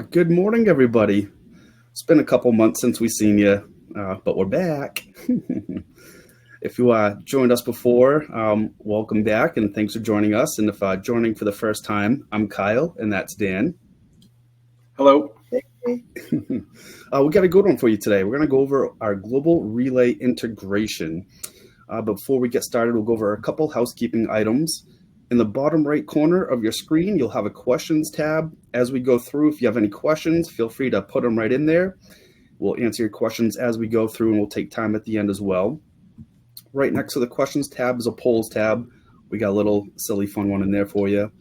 Good morning, everybody. It's been a couple months since we've seen you, but we're back. If you joined us before, welcome back and thanks for joining us. And if joining for the first time, I'm Kyle and that's Dan. Hello. We got a good one for you today. We're going to go over our global relay integration. Before we get started, we'll go over a couple housekeeping items. In the bottom right corner of your screen, you'll have a questions tab. As we go through, if you have any questions, feel free to put them right in there. We'll answer your questions as we go through and we'll take time at the end as well. Right next to the questions tab is a polls tab. We got a little silly fun one in there for you.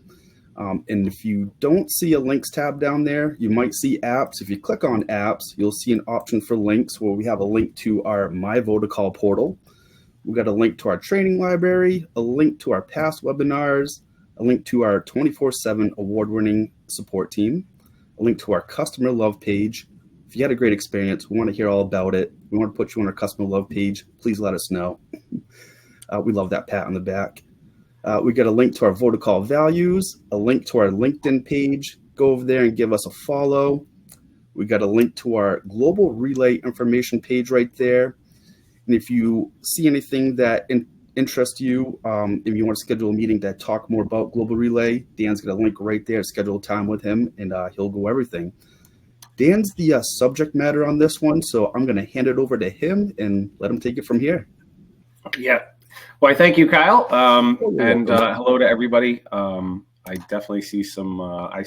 And if you don't see a links tab down there, you might see apps. If you click on apps, you'll see an option for links where we have a link to our My Votacall portal. We've got a link to our training library, a link to our past webinars, a link to our 24/7 award-winning support team, a link to our customer love page. If you had a great experience, we want to hear all about it. We want to put you on our customer love page. Please let us know. We love that pat on the back. We got a link to our Votacall values, a link to our LinkedIn page. Go over there and give us a follow. We got a link to our global relay information page right there. And if you see anything that interests you, if you want to schedule a meeting to talk more about Global Relay, Dan's got a link right there. Schedule a time with him, and he'll go everything. Dan's the subject matter on this one, so I'm going to hand it over to him and let him take it from here. Yeah. Well, thank you, Kyle. And hello to everybody. I definitely see some, I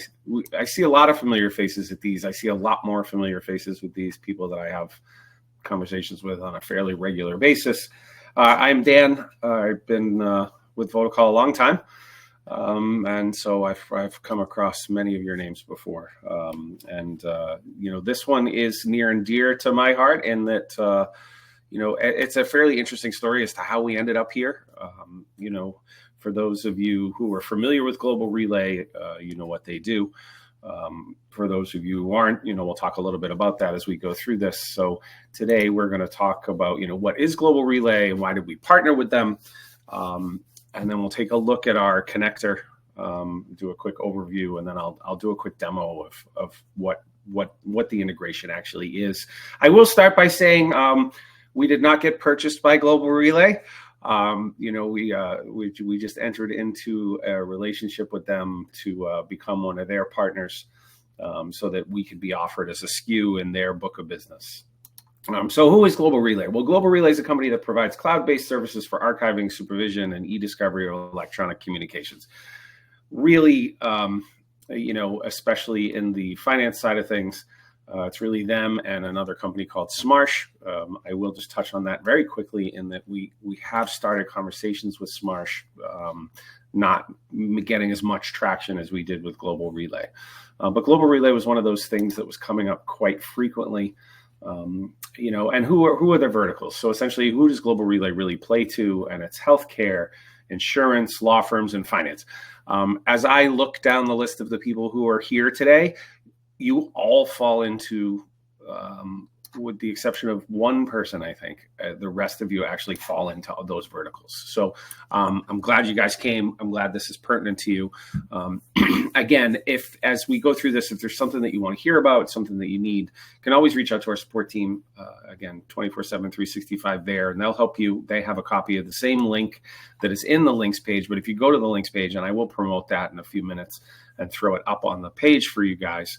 see a lot of familiar faces at these. I see a lot more familiar faces with these people that I have conversations with on a fairly regular basis. I'm Dan. I've been with Votacall a long time. And so I've come across many of your names before. This one is near and dear to my heart in that, it's a fairly interesting story as to how we ended up here. For those of you who are familiar with Global Relay, you know what they do. For those of you who aren't, we'll talk a little bit about that as we go through this. So today we're going to talk about, what is Global Relay and why did we partner with them? And then we'll take a look at our connector, do a quick overview, and then I'll do a quick demo of what the integration actually is. I will start by saying we did not get purchased by Global Relay. We just entered into a relationship with them to become one of their partners, so that we could be offered as a SKU in their book of business. So who is Global Relay? Well, Global Relay is a company that provides cloud-based services for archiving, supervision, and e-discovery or electronic communications. Really, especially in the finance side of things, it's really them and another company called Smarsh. I will just touch on that very quickly in that we have started conversations with Smarsh, not getting as much traction as we did with Global Relay. But Global Relay was one of those things that was coming up quite frequently. And who are their verticals? So essentially, who does Global Relay really play to? And it's healthcare, insurance, law firms, and finance. As I look down the list of the people who are here today, you all fall into, with the exception of one person, I think, the rest of you actually fall into those verticals. So I'm glad you guys came. I'm glad this is pertinent to you. Again, as we go through this, if there's something that you want to hear about, something that you need, you can always reach out to our support team. Again, 24/7, 365 there, and they'll help you. They have a copy of the same link that is in the links page. But if you go to the links page, and I will promote that in a few minutes and throw it up on the page for you guys,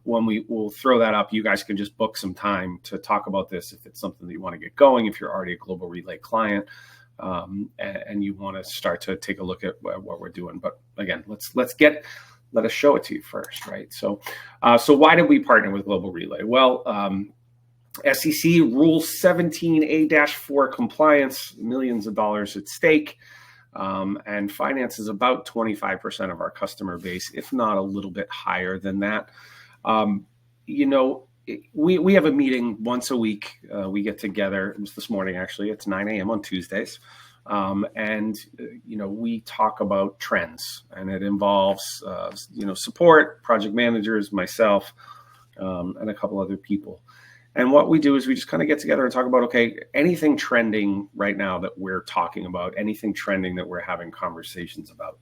when we will throw that up, you guys can just book some time to talk about this if it's something that you want to get going, if you're already a Global Relay client, and you want to start to take a look at what we're doing. But again, let us show it to you first, right? So why did we partner with Global Relay? Well, SEC Rule 17A-4 compliance, millions of dollars at stake. And finance is about 25% of our customer base, if not a little bit higher than that. We have a meeting once a week. We get together. It was this morning, actually. It's 9 a.m. on Tuesdays. We talk about trends, and it involves, support, project managers, myself, and a couple other people. And what we do is we just kind of get together and talk about, okay, anything trending right now that we're talking about, anything trending that we're having conversations about.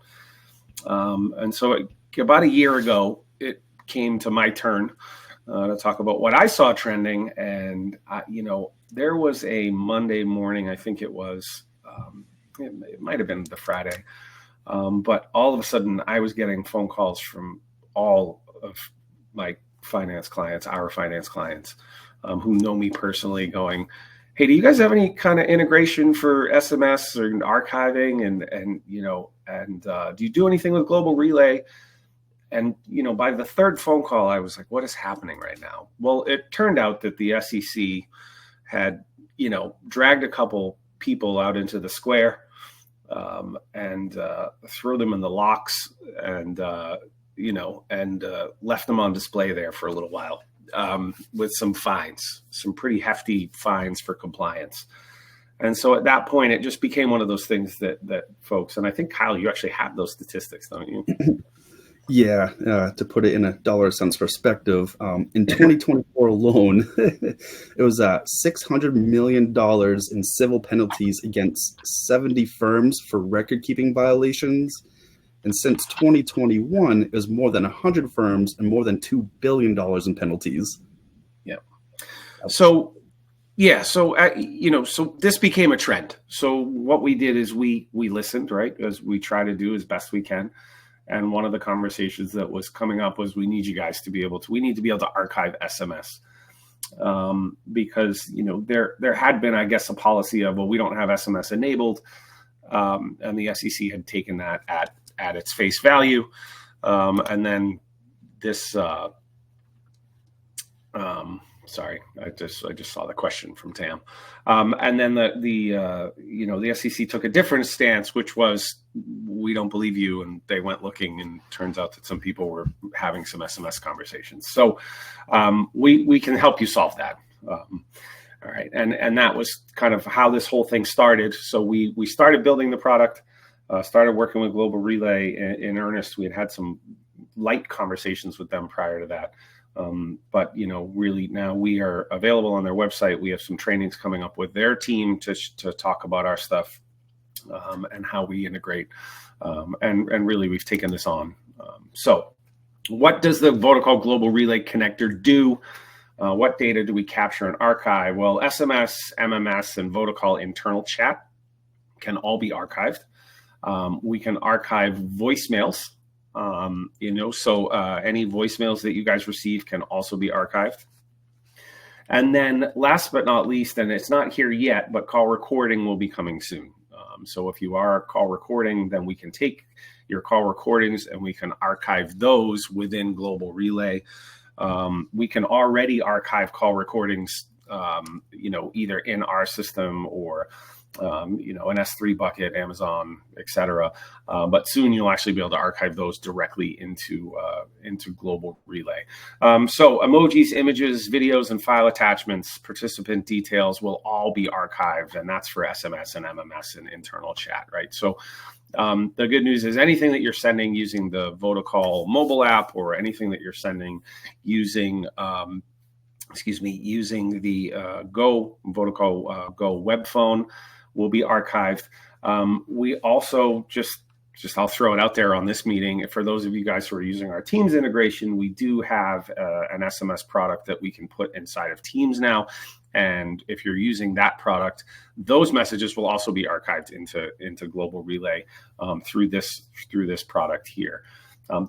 And so about a year ago, it came to my turn to talk about what I saw trending. And, there was a Monday morning, I think it was, it might have been the Friday, but all of a sudden I was getting phone calls from all of my finance clients, our finance clients, who know me personally, going, "Hey, do you guys have any kind of integration for SMS or archiving? And do you do anything with Global Relay?" And, by the third phone call, I was like, what is happening right now? Well, it turned out that the SEC had, dragged a couple people out into the square and throw them in the locks and, left them on display there for a little while with some fines, some pretty hefty fines for compliance. And so at that point, it just became one of those things that folks, and I think, Kyle, you actually have those statistics, don't you? Yeah, to put it in a dollar cents perspective, in 2024 alone, it was $600 million in civil penalties against 70 firms for record-keeping violations. And since 2021, it was more than 100 firms and more than $2 billion in penalties. Yeah. So this became a trend. So what we did is we listened, right, as we try to do as best we can. And one of the conversations that was coming up was we need to be able to archive SMS because, there had been, I guess, a policy of, well, we don't have SMS enabled. And the SEC had taken that at its face value. And then this, sorry, I just saw the question from Tam. And then the SEC took a different stance, which was, we don't believe you. And they went looking, and turns out that some people were having some SMS conversations. So we can help you solve that. All right. And that was kind of how this whole thing started. So we started building the product, started working with Global Relay in earnest. We had some light conversations with them prior to that. But really now we are available on their website. We have some trainings coming up with their team to talk about our stuff and how we integrate. And really we've taken this on. So what does the Votacall Global Relay connector do? What data do we capture and archive? Well, SMS, MMS, and Votacall internal chat can all be archived. We can archive voicemails. So any voicemails that you guys receive can also be archived. And then last but not least, and it's not here yet, but call recording will be coming soon. So if you are call recording, then we can take your call recordings and we can archive those within Global Relay. We can already archive call recordings, either in our system or an S3 bucket, Amazon, etc. But soon you'll actually be able to archive those directly into Global Relay. So emojis, images, videos, and file attachments, participant details will all be archived, and that's for SMS and MMS and internal chat, right? So the good news is anything that you're sending using the Votacall mobile app, or anything that you're sending using using the Votacall Go web phone will be archived. We also just I'll throw it out there on this meeting. For those of you guys who are using our Teams integration, we do have an SMS product that we can put inside of Teams now. And if you're using that product, those messages will also be archived into Global Relay through this product here.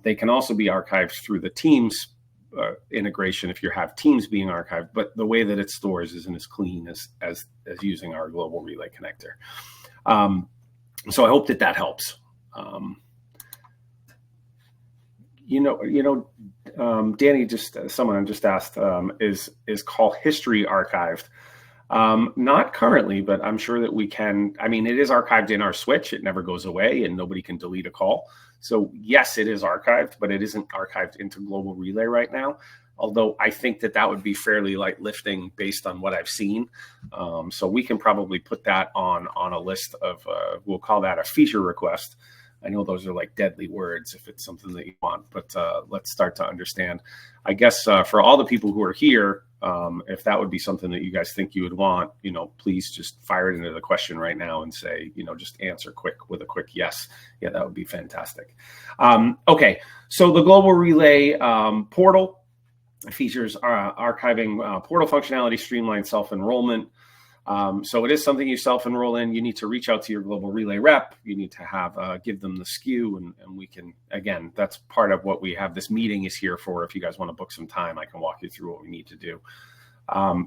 They can also be archived through the Teams integration if you have Teams being archived, but the way that it stores isn't as clean as using our Global Relay connector. So I hope that helps. Danny, someone just asked, is call history archived? Not currently, but I'm sure that we can. I mean, it is archived in our switch. It never goes away, and nobody can delete a call. So yes, it is archived, but it isn't archived into Global Relay right now. Although I think that would be fairly light lifting based on what I've seen. So we can probably put that on a list of, we'll call that a feature request. I know those are like deadly words if it's something that you want, but let's start to understand. I guess for all the people who are here, If that would be something that you guys think you would want, please just fire it into the question right now and say, just answer with a quick yes. Yeah, that would be fantastic. Okay, so the Global Relay portal features archiving portal functionality, streamlined self-enrollment. So it is something you self-enroll in. You need to reach out to your Global Relay rep. You need to give them the SKU, and we can, again, that's part of what we have. This meeting is here for. If you guys want to book some time, I can walk you through what we need to do.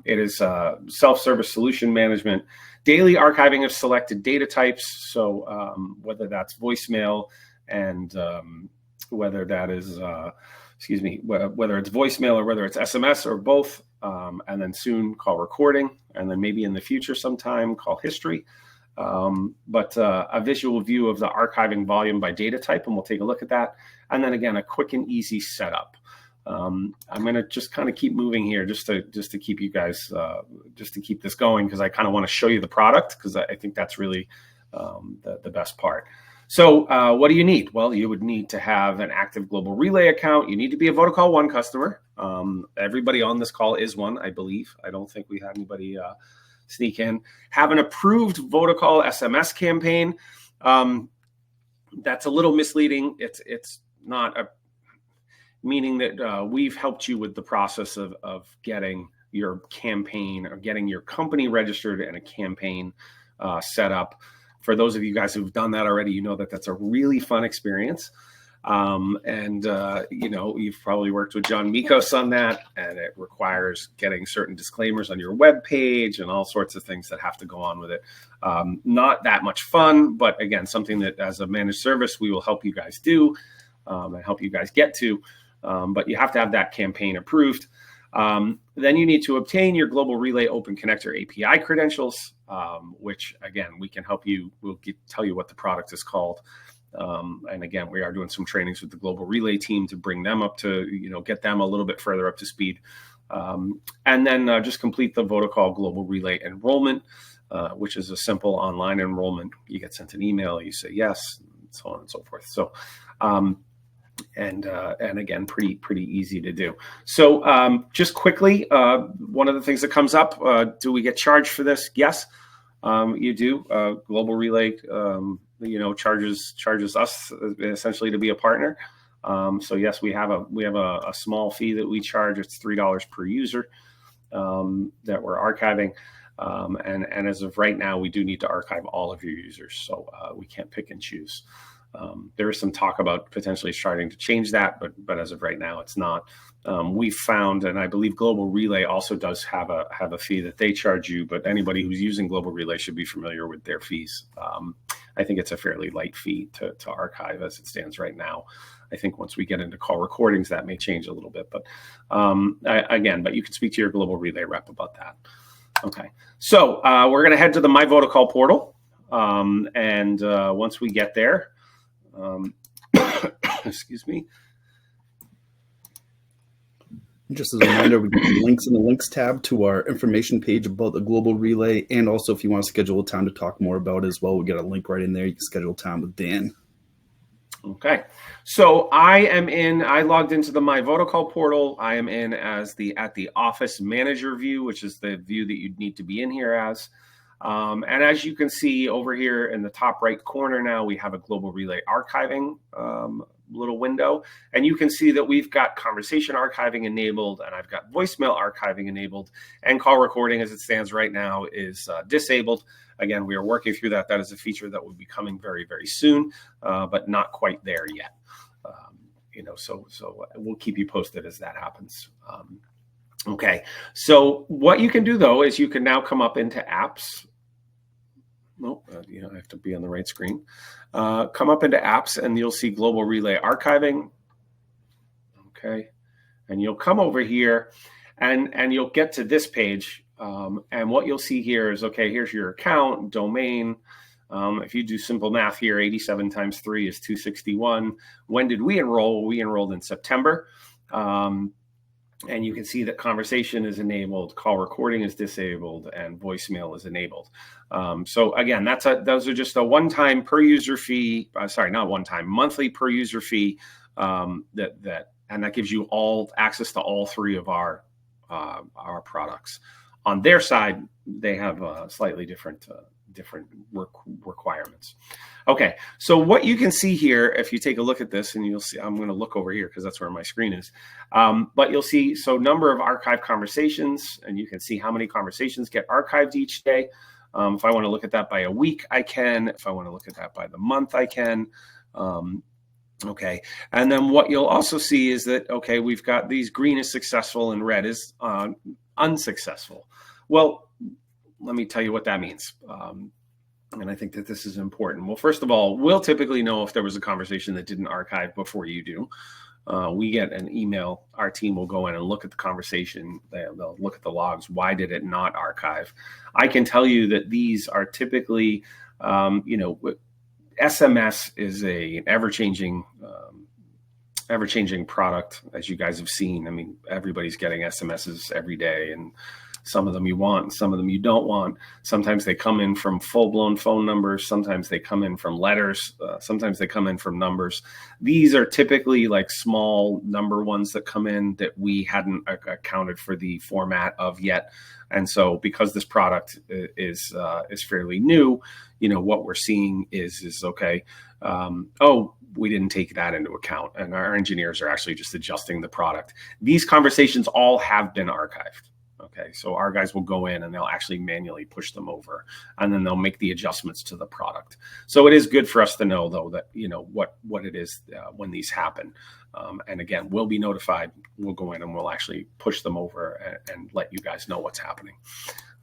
It is self-service solution management, daily archiving of selected data types. So whether that's voicemail and whether that is, whether it's voicemail or whether it's SMS or both, and then soon call recording, and then maybe in the future sometime call history. But a visual view of the archiving volume by data type, and we'll take a look at that. And then again, a quick and easy setup. I'm going to just kind of keep moving here just to keep you guys, just to keep this going, because I kind of want to show you the product, because I think that's really the best part. So what do you need? Well, you would need to have an active Global Relay account. You need to be a Votacall One customer. Everybody on this call is one, I believe. I don't think we had anybody sneak in. Have an approved Votacall SMS campaign. That's a little misleading. It's not a meaning that we've helped you with the process of getting your campaign or getting your company registered and a campaign set up. For those of you guys who've done that already, you know that that's a really fun experience. You've probably worked with John Mikos on that, and it requires getting certain disclaimers on your web page and all sorts of things that have to go on with it. Not that much fun, but again, something that as a managed service, we will help you guys do and help you guys get to. But you have to have that campaign approved. Then you need to obtain your Global Relay Open Connector API credentials, which again, we can help you. We'll tell you what the product is called. And again, we are doing some trainings with the Global Relay team to bring them up to, get them a little bit further up to speed. And then just complete the Votacall Global Relay enrollment, which is a simple online enrollment. You get sent an email, you say yes, and so on and so forth. So, and again, pretty easy to do. So just quickly, one of the things that comes up, do we get charged for this? Yes, you do. Global Relay, charges us essentially to be a partner. So yes, we have a small fee that we charge. It's $3 per user that we're archiving. And as of right now, we do need to archive all of your users. So we can't pick and choose. There is some talk about potentially starting to change that, but as of right now, it's not. We've found, and I believe Global Relay also does have a fee that they charge you, but anybody who's using Global Relay should be familiar with their fees. I think it's a fairly light fee to archive as it stands right now. I think once we get into call recordings, that may change a little bit, but but you can speak to your Global Relay rep about that. Okay, so we're going to head to the My Votacall portal, and once we get there, excuse me. Just as a reminder, we have links in the links tab to our information page about the Global Relay. And also, if you want to schedule a time to talk more about it as well, we got a link right in there. You can schedule time with Dan. Okay. So I logged into the My Votacall portal. I am in as at the office manager view, which is the view that you'd need to be in here as. And as you can see over here in the top right corner now, we have a Global Relay archiving little window. And you can see that we've got conversation archiving enabled, and I've got voicemail archiving enabled, and call recording as it stands right now is disabled. Again, we are working through that. That is a feature that will be coming very, very soon, but not quite there yet. So we'll keep you posted as that happens. Okay, so what you can do though is you can now come up into apps. Nope, I have to be on the right screen. Come up into apps and you'll see Global Relay archiving. Okay, and you'll come over here and you'll get to this page. And what you'll see here is, okay, here's your account, domain. If you do simple math here, 87 times 3 is 261. When did we enroll? We enrolled in September. And you can see that conversation is enabled, call recording is disabled, and voicemail is enabled. So again, those are just a one-time per user fee. Sorry, not one-time, monthly per user fee. And that gives you all access to all three of our our products. On their side, they have slightly different requirements. Okay, so what you can see here, if you take a look at this, and you'll see, I'm going to look over here because that's where my screen is, but you'll see, so number of archived conversations, and you can see how many conversations get archived each day. If I want to look at that by a week, I can. If I want to look at that by the month, I can. Okay, and then what you'll also see is that, okay, we've got these green is successful and red is unsuccessful. Well, let me tell you what that means. And I think that this is important. Well, first of all, we'll typically know if there was a conversation that didn't archive before you do. We get an email, our team will go in and look at the conversation. They'll look at the logs. Why did it not archive? I can tell you that these are typically, SMS is an ever-changing product, as you guys have seen. I mean, everybody's getting SMSs every day, and some of them you want, some of them you don't want. Sometimes they come in from full-blown phone numbers. Sometimes they come in from letters. Sometimes they come in from numbers. These are typically like small number ones that come in that we hadn't accounted for the format of yet. And so because this product is fairly new, what we're seeing is okay, we didn't take that into account. And our engineers are actually just adjusting the product. These conversations all have been archived. Okay, so our guys will go in and they'll actually manually push them over, and then they'll make the adjustments to the product. So it is good for us to know, though, that what it is when these happen. And again, we'll be notified. We'll go in and we'll actually push them over and let you guys know what's happening.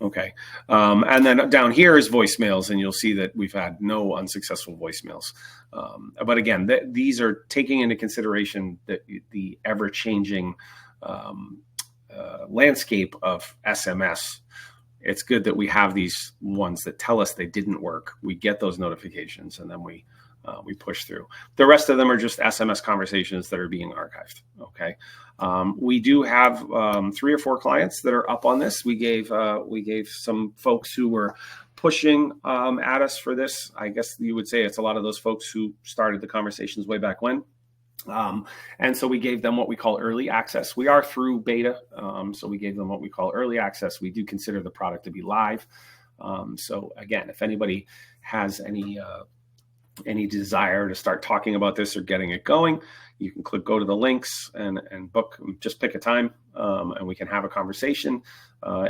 Okay, and then down here is voicemails, and you'll see that we've had no unsuccessful voicemails. But again, these are taking into consideration that the ever-changing landscape of SMS. It's good that we have these ones that tell us they didn't work. We get those notifications, and then we push through. The rest of them are just SMS conversations that are being archived. Okay, we do have 3 or 4 clients that are up on this. We gave some folks who were pushing at us for this. I guess you would say it's a lot of those folks who started the conversations way back when. And so we gave them what we call early access. We are through beta, so we gave them what we call early access. We do consider the product to be live. So again, if anybody has any desire to start talking about this or getting it going, you can go to the links and book, just pick a time, and we can have a conversation.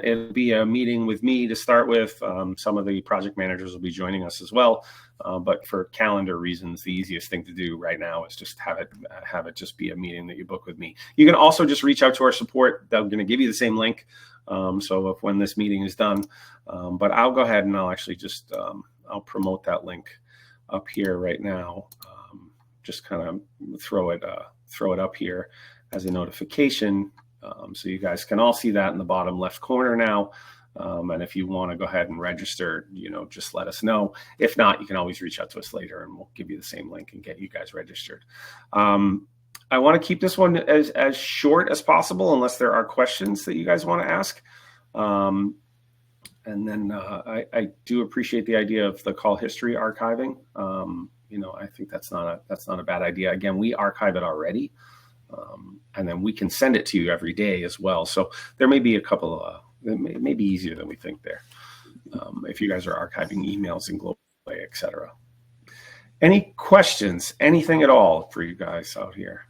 It'll be a meeting with me to start with. Some of the project managers will be joining us as well. But for calendar reasons, the easiest thing to do right now is just have it just be a meeting that you book with me. You can also just reach out to our support. They're going to give you the same link. So if when this meeting is done, but I'll go ahead and I'll actually just I'll promote that link up here right now. Just kind of throw it up here as a notification, so you guys can all see that in the bottom left corner now. And if you want to go ahead and register, just let us know. If not, you can always reach out to us later and we'll give you the same link and get you guys registered. I want to keep this one as short as possible, unless there are questions that you guys want to ask. And then I do appreciate the idea of the call history archiving. I think that's not a bad idea. Again, we archive it already, and then we can send it to you every day as well. So there may be a couple of it may be easier than we think there, if you guys are archiving emails in Global, etc. Any questions? Anything at all for you guys out here?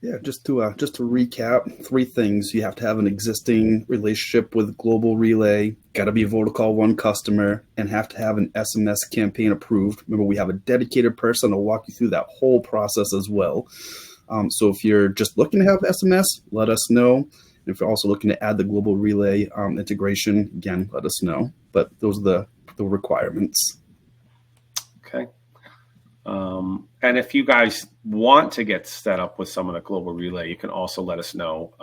Yeah, just to recap, 3 things. You have to have an existing relationship with Global Relay, got to be a Votacall One customer, and have to have an SMS campaign approved. Remember, we have a dedicated person to walk you through that whole process as well. So if you're just looking to have SMS, let us know. If you're also looking to add the Global Relay integration, again, let us know. But those are the requirements. Okay. And if you guys want to get set up with someone at Global Relay, you can also let us know,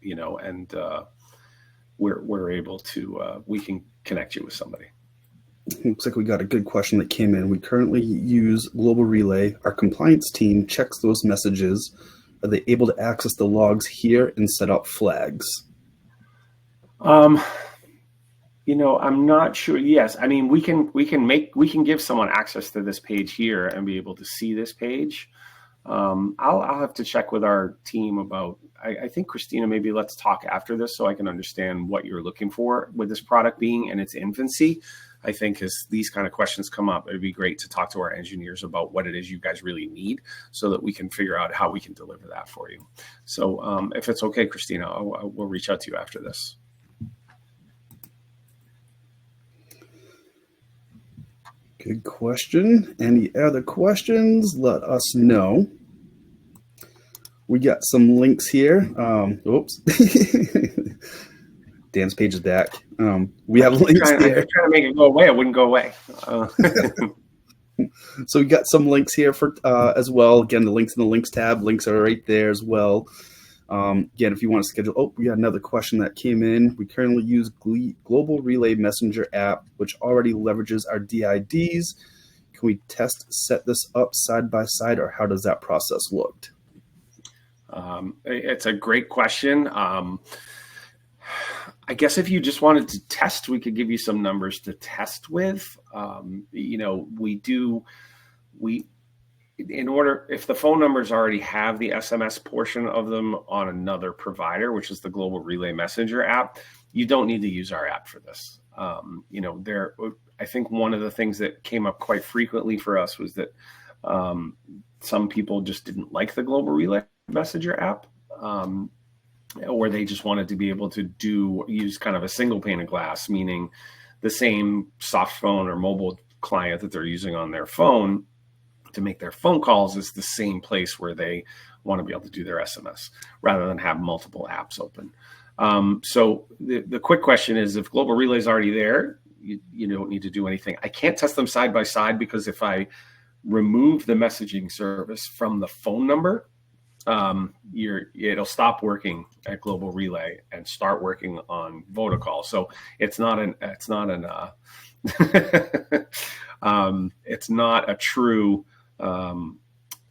and we're able to, we can connect you with somebody. Looks like we got a good question that came in. We currently use Global Relay. Our compliance team checks those messages. Are they able to access the logs here and set up flags? I'm not sure. Yes, I mean, we can give someone access to this page here and be able to see this page. I'll have to check with our team about. I think Christina, maybe let's talk after this so I can understand what you're looking for with this product being in its infancy. I think as these kind of questions come up, it'd be great to talk to our engineers about what it is you guys really need so that we can figure out how we can deliver that for you. So if it's okay, Christina, we'll reach out to you after this. Good question. Any other questions? Let us know. We got some links here. Oops. Dan's page is back. We have links here. I was trying to make it go away. It wouldn't go away. So we got some links here for as well. Again, the links in the links tab. Links are right there as well. Again, if you want to schedule. Oh, we got another question that came in. We currently use Global Relay Messenger app, which already leverages our DIDs. Can we set this up side by side, or how does that process look? It's a great question. I guess if you just wanted to test, we could give you some numbers to test with. If the phone numbers already have the SMS portion of them on another provider, which is the Global Relay Messenger app, you don't need to use our app for this. I think one of the things that came up quite frequently for us was that some people just didn't like the Global Relay Messenger app, or they just wanted to be able to use kind of a single pane of glass, meaning the same soft phone or mobile client that they're using on their phone to make their phone calls is the same place where they want to be able to do their SMS rather than have multiple apps open. So the quick question is, if Global Relay is already there, you don't need to do anything. I can't test them side by side because if remove the messaging service from the phone number, it'll stop working at Global Relay and start working on Votacall. So it's not a true.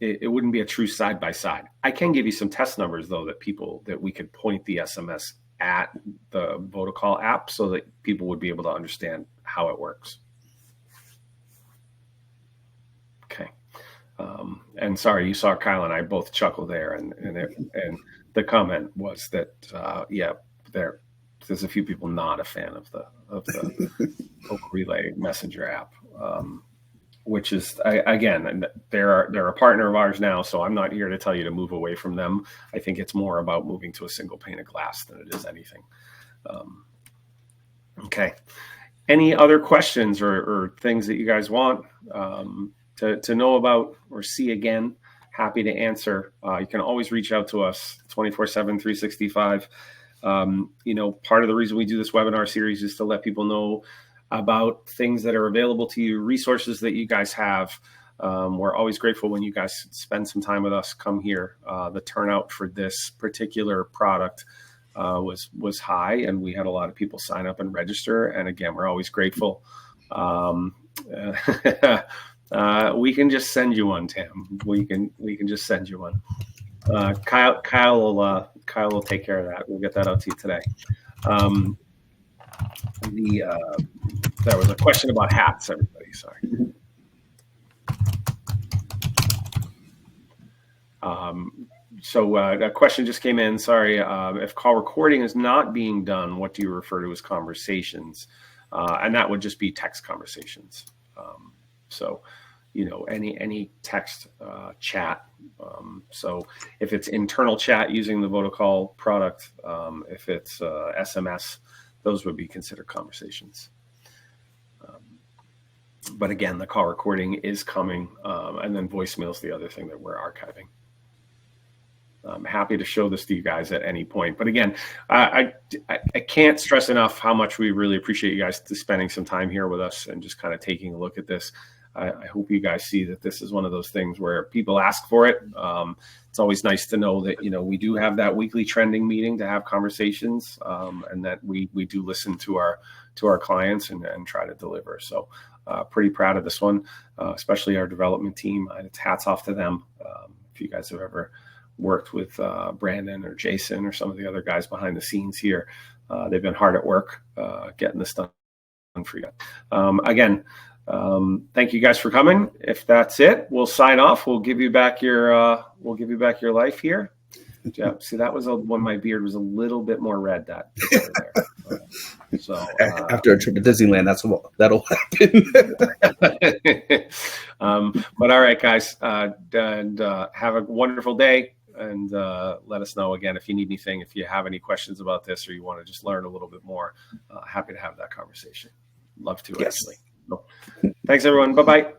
It wouldn't be a true side by side. I can give you some test numbers though that we could point the SMS at the Votacall app so that people would be able to understand how it works. Okay. And sorry, you saw Kyle and I both chuckle there, and the comment was that there's a few people not a fan of the Global Relay Messenger app, which is again they're a partner of ours now, so I'm not here to tell you to move away from them. I think it's more about moving to a single pane of glass than it is anything. Okay, any other questions or things that you guys want to know about or see again? Happy to answer. You can always reach out to us 24/7, 365. Part of the reason we do this webinar series is to let people know about things that are available to you, resources that you guys have. We're always grateful when you guys spend some time with us, come here. The turnout for this particular product was high, and we had a lot of people sign up and register. And again, we're always grateful. We can just send you one, Tam. We can just send you one. Kyle will take care of that. We'll get that out to you today. There was a question about hats, everybody. Sorry. So a question just came in. Sorry. If call recording is not being done, what do you refer to as conversations? And that would just be text conversations. So, any text chat. So if it's internal chat using the Votacall product, if it's SMS, those would be considered conversations. But again, the call recording is coming, and then voicemail is the other thing that we're archiving. I'm happy to show this to you guys at any point. But again, I can't stress enough how much we really appreciate you guys spending some time here with us and just kind of taking a look at this. I hope you guys see that this is one of those things where people ask for it. It's always nice to know that, we do have that weekly trending meeting to have conversations, and that we do listen to our clients and try to deliver. So pretty proud of this one, especially our development team. It's hats off to them. If you guys have ever worked with Brandon or Jason or some of the other guys behind the scenes here, they've been hard at work getting this done for you. Again, Thank you guys for coming. If that's it, we'll sign off. We'll give you back your life here. Yeah, see, that was when my beard was a little bit more red. That picture there. So After a trip to Disneyland, that'll happen. But all right, guys, and have a wonderful day. And let us know again if you need anything, if you have any questions about this, or you want to just learn a little bit more. Happy to have that conversation. Love to, yes. actually. So, thanks, everyone. Bye-bye.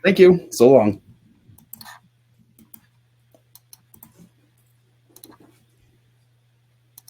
Thank you. So long.